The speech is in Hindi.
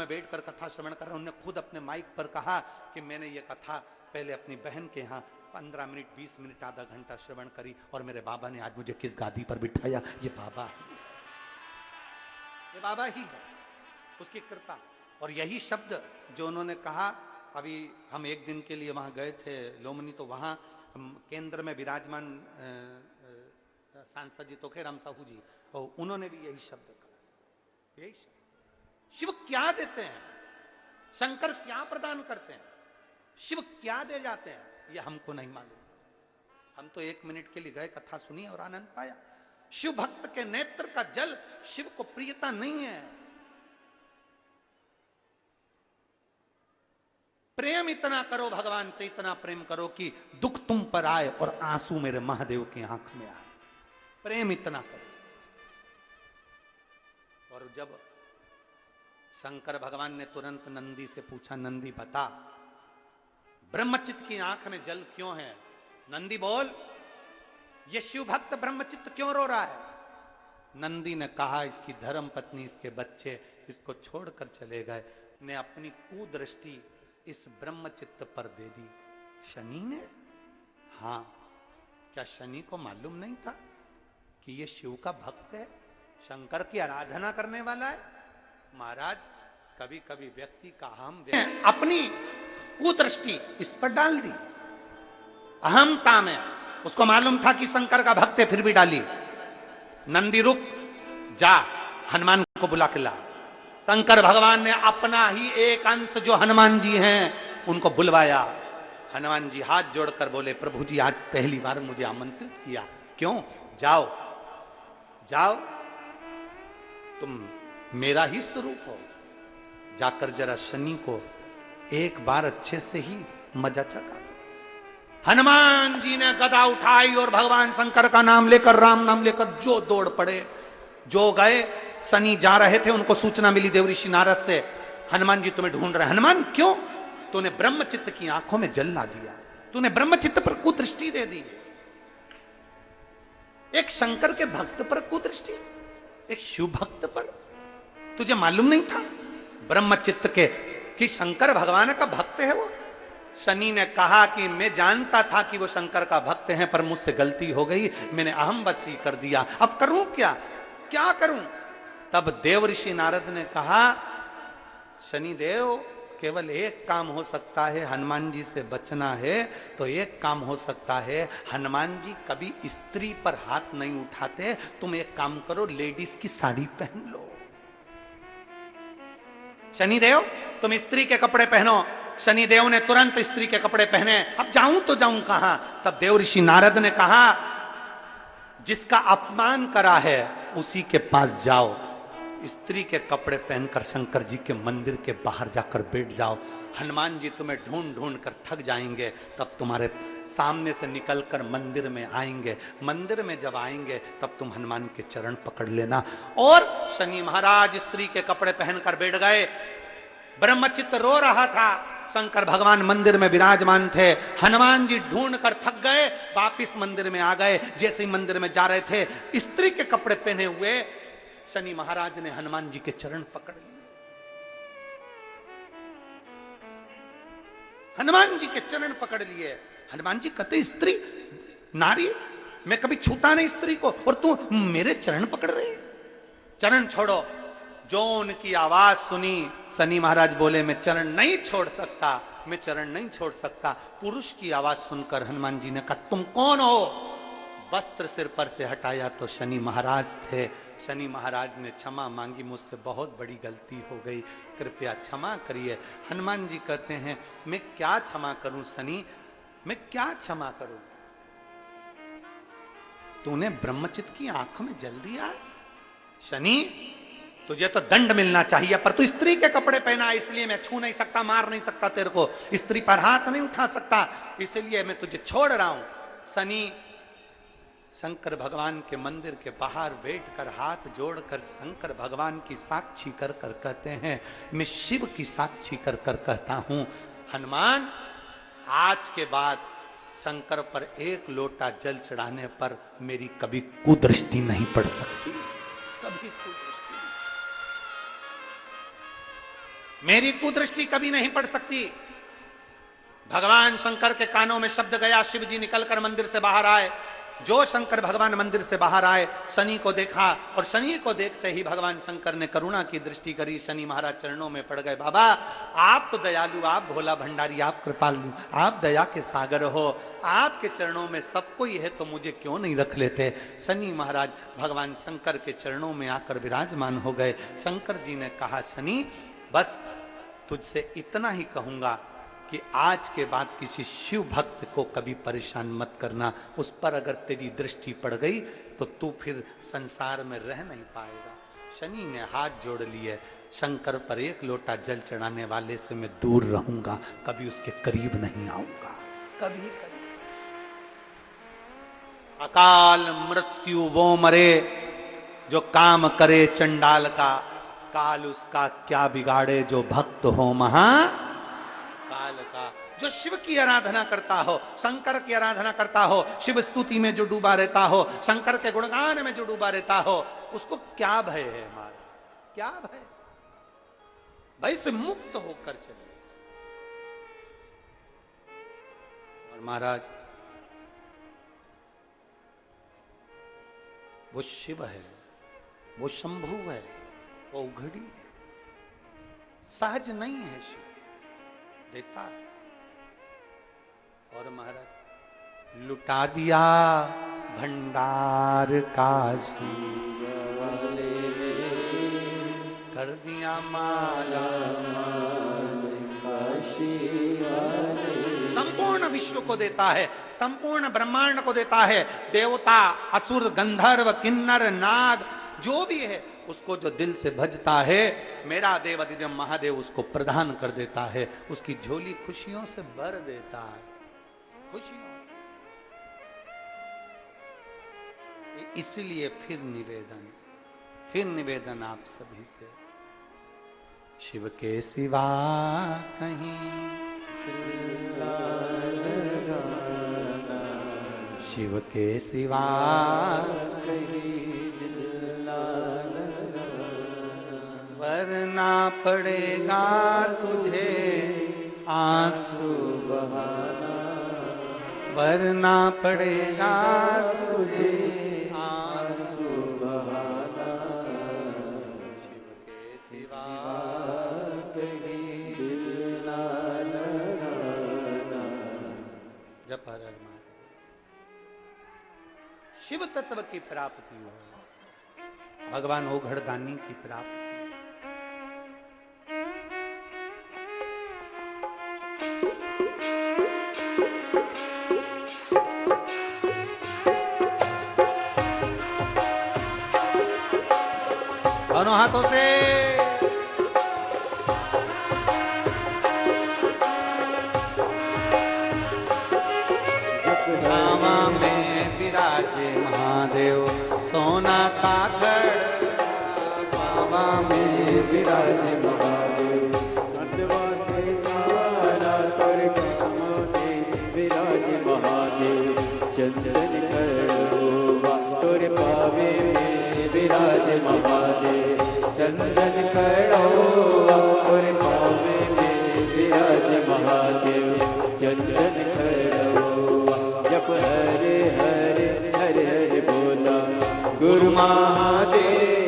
में बैठकर कथा श्रवण कर रहे हैं। उन्होंने खुद अपने माइक पर कहा कि मैंने ये कथा पहले अपनी बहन के यहाँ 15 मिनट 20 मिनट आधा घंटा श्रवण करी और मेरे बाबा ने आज मुझे किस गादी पर बिठाया, ये बाबा ही है, ये बाबा ही है, उसकी कृपा। और यही शब्द जो उन्होंने कहा, अभी हम एक दिन के लिए वहां गए थे लोमनी, तो वहां केंद्र में विराजमान सांसद जी तोखेराम साहू जी, और उन्होंने भी यही शब्द कहा, यही शब्द। शिव क्या देते हैं, शंकर क्या प्रदान करते हैं, शिव क्या दे जाते हैं, ये हमको नहीं मालूम। हम तो 1 मिनट के लिए गए, कथा सुनी और आनंद पाया। शिव भक्त के नेत्र का जल शिव को प्रियता नहीं है। प्रेम इतना करो भगवान से, इतना प्रेम करो कि दुख तुम पर आए और आंसू मेरे महादेव की आंख में आए। प्रेम इतना करो। और जब शंकर भगवान ने तुरंत नंदी से पूछा, नंदी बता ब्रह्मचित्त की आंख में जल क्यों है, नंदी बोल, ये शिव भक्त ब्रह्मचित्त क्यों रो रहा है। नंदी ने कहा, इसकी धर्म पत्नी, इसके बच्चे इसको छोड़कर चले गए, ने अपनी कुदृष्टि इस ब्रह्मचित्त पर दे दी। शनि ने? हां, क्या शनि को मालूम नहीं था कि ये शिव का भक्त है, शंकर की आराधना करने वाला है। महाराज, कभी कभी व्यक्ति का अहम अपनी कुदृष्टि इस पर डाल दी, अहमता में। उसको मालूम था कि शंकर का भक्त है, फिर भी डाली। नंदी रुक जा, हनुमान को बुला के ला। शंकर भगवान ने अपना ही एक अंश जो हनुमान जी हैं उनको बुलवाया। हनुमान जी हाथ जोड़कर बोले, प्रभु जी आज पहली बार मुझे आमंत्रित किया, क्यों? जाओ जाओ, तुम मेरा ही स्वरूप हो, जाकर जरा शनि को एक बार अच्छे से ही मजा चखा दो। हनुमान जी ने गदा उठाई और भगवान शंकर का नाम लेकर, राम नाम लेकर जो दौड़ पड़े। जो गए, शनि जा रहे थे, उनको सूचना मिली देवऋषि नारद से, हनुमान जी तुम्हें ढूंढ रहे हैं। हनुमान, क्यों? तूने ब्रह्मचित्त की आंखों में जल ला दिया, तूने ब्रह्मचित्त पर कुदृष्टि दे दी। एक शंकर के भक्त पर कुदृष्टि, एक शिव भक्त पर। तुझे मालूम नहीं था ब्रह्मचित्त के कि शंकर भगवान का भक्त है वो? शनि ने कहा कि मैं जानता था कि वो शंकर का भक्त है, पर मुझसे गलती हो गई, मैंने अहम वशी कर दिया, अब करूं क्या, क्या करूं? तब देवऋषि नारद ने कहा, शनिदेव, केवल एक काम हो सकता है, हनुमान जी से बचना है तो एक काम हो सकता है, हनुमान जी कभी स्त्री पर हाथ नहीं उठाते, तुम एक काम करो, लेडीज की साड़ी पहन लो। शनिदेव, तुम स्त्री के कपड़े पहनो। शनिदेव ने तुरंत स्त्री के कपड़े पहने। अब जाऊं तो जाऊं कहां? तब देवऋषि नारद ने कहा, जिसका अपमान करा है उसी के पास जाओ, स्त्री के कपड़े पहनकर शंकर जी के मंदिर के बाहर जाकर बैठ जाओ। हनुमान जी तुम्हें ढूंढ ढूंढ कर थक जाएंगे, तब तुम्हारे सामने से निकलकर मंदिर में आएंगे। मंदिर में जब आएंगे तब तुम हनुमान के चरण पकड़ लेना। और शनि महाराज स्त्री के कपड़े पहनकर बैठ गए। ब्रह्मचित्त रो रहा था, शंकर भगवान मंदिर में विराजमान थे। हनुमान जी ढूंढ कर थक गए, वापिस मंदिर में आ गए। जैसे ही मंदिर में जा रहे थे, स्त्री के कपड़े पहने हुए शनि महाराज ने हनुमान जी के चरण पकड़ लिए। हनुमान जी के चरण पकड़ लिए। हनुमान जी कहते, स्त्री, नारी, मैं कभी छूता नहीं स्त्री को, और तू मेरे चरण पकड़ रही? चरण छोड़ो। जो उनकी आवाज सुनी, शनि महाराज बोले, मैं चरण नहीं छोड़ सकता, मैं चरण नहीं छोड़ सकता। पुरुष की आवाज सुनकर हनुमान जी ने कहा, तुम कौन हो? वस्त्र सिर पर से हटाया तो शनि महाराज थे। शनि महाराज ने क्षमा मांगी, मुझसे बहुत बड़ी गलती हो गई, कृपया क्षमा करिए। हनुमान जी कहते हैं, मैं क्या क्षमा करूं शनि, मैं क्या क्षमा करूं? तूने ब्रह्मचित्त की आंखों में जल दिया है शनि, तुझे तो दंड मिलना चाहिए, पर तू स्त्री के कपड़े पहना, इसलिए मैं छू नहीं सकता, मार नहीं सकता तेरे को, स्त्री पर हाथ नहीं उठा सकता, इसलिए मैं तुझे छोड़ रहा हूं। शनि शंकर भगवान के मंदिर के बाहर बैठकर हाथ जोड़कर शंकर भगवान की साक्षी कर कर कहते हैं, मैं शिव की साक्षी कर कर कहता हूं, हनुमान, आज के बाद शंकर पर एक लोटा जल चढ़ाने पर मेरी कभी कुदृष्टि नहीं पड़ सकती, कभी कुदृष्टि। मेरी कुदृष्टि कभी नहीं पड़ सकती। भगवान शंकर के कानों में शब्द गया, शिव जी निकलकर मंदिर से बाहर आए। जो शंकर भगवान मंदिर से बाहर आए, शनि को देखा और शनि को देखते ही भगवान शंकर ने करुणा की दृष्टि करी। शनि महाराज चरणों में पड़ गए। बाबा आप तो दयालु, आप भोला भंडारी, आप कृपालु, आप दया के सागर हो, आपके चरणों में सब कोई है तो मुझे क्यों नहीं रख लेते। शनि महाराज भगवान शंकर के चरणों में आकर विराजमान हो गए। शंकर जी ने कहा, शनि बस तुझसे इतना ही कहूंगा कि आज के बाद किसी शिव भक्त को कभी परेशान मत करना। उस पर अगर तेरी दृष्टि पड़ गई तो तू फिर संसार में रह नहीं पाएगा। शनि ने हाथ जोड़ लिए, शंकर पर एक लोटा जल चढ़ाने वाले से मैं दूर रहूंगा, कभी उसके करीब नहीं आऊंगा, कभी कभी। अकाल मृत्यु वो मरे जो काम करे चंडाल का, काल उसका क्या बिगाड़े जो भक्त हो महा काल का। जो शिव की आराधना करता हो, शंकर की आराधना करता हो, शिव स्तुति में जो डूबा रहता हो, शंकर के गुणगान में जो डूबा रहता हो, उसको क्या भय है हमारा, क्या भय? भय से मुक्त होकर चले। और महाराज वो शिव है, वो शंभु है, वो उघड़ी है, सहज नहीं है। शिव देता है। और महाराज लुटा दिया भंडार काशी, कर दिया माला काशी। संपूर्ण विश्व को देता है, संपूर्ण ब्रह्मांड को देता है। देवता, असुर, गंधर्व, किन्नर, नाग जो भी है, उसको जो दिल से भजता है, मेरा देव अधिदेव महादेव उसको प्रदान कर देता है। उसकी झोली खुशियों से भर देता है, खुशियों। इसलिए फिर निवेदन आप सभी से, शिव के सिवा कहीं, शिव के सिवा कहीं वरना पड़ेगा तुझे आंसू बहाना, वरना पड़ेगा तुझे आंसू बहाना। शिव के सिवा कहीं दिल ना लगाना। जप हर हर महादेव। शिव तत्व की प्राप्ति हो, भगवान ओघड़दानी की प्राप्ति। दोनों हाथों से हवा में विराजे महादेव, सोना का गढ़ हवा में विराजे महादेव। विराजे महादेव, चंदन करोवा तोरे पावे में विराजे महादेव, चंदन करोवा तोरे पावे में विराजे महादेव, चंदन करोवा। जप हरे हरे हरे हरे बोला गुरु महादेव।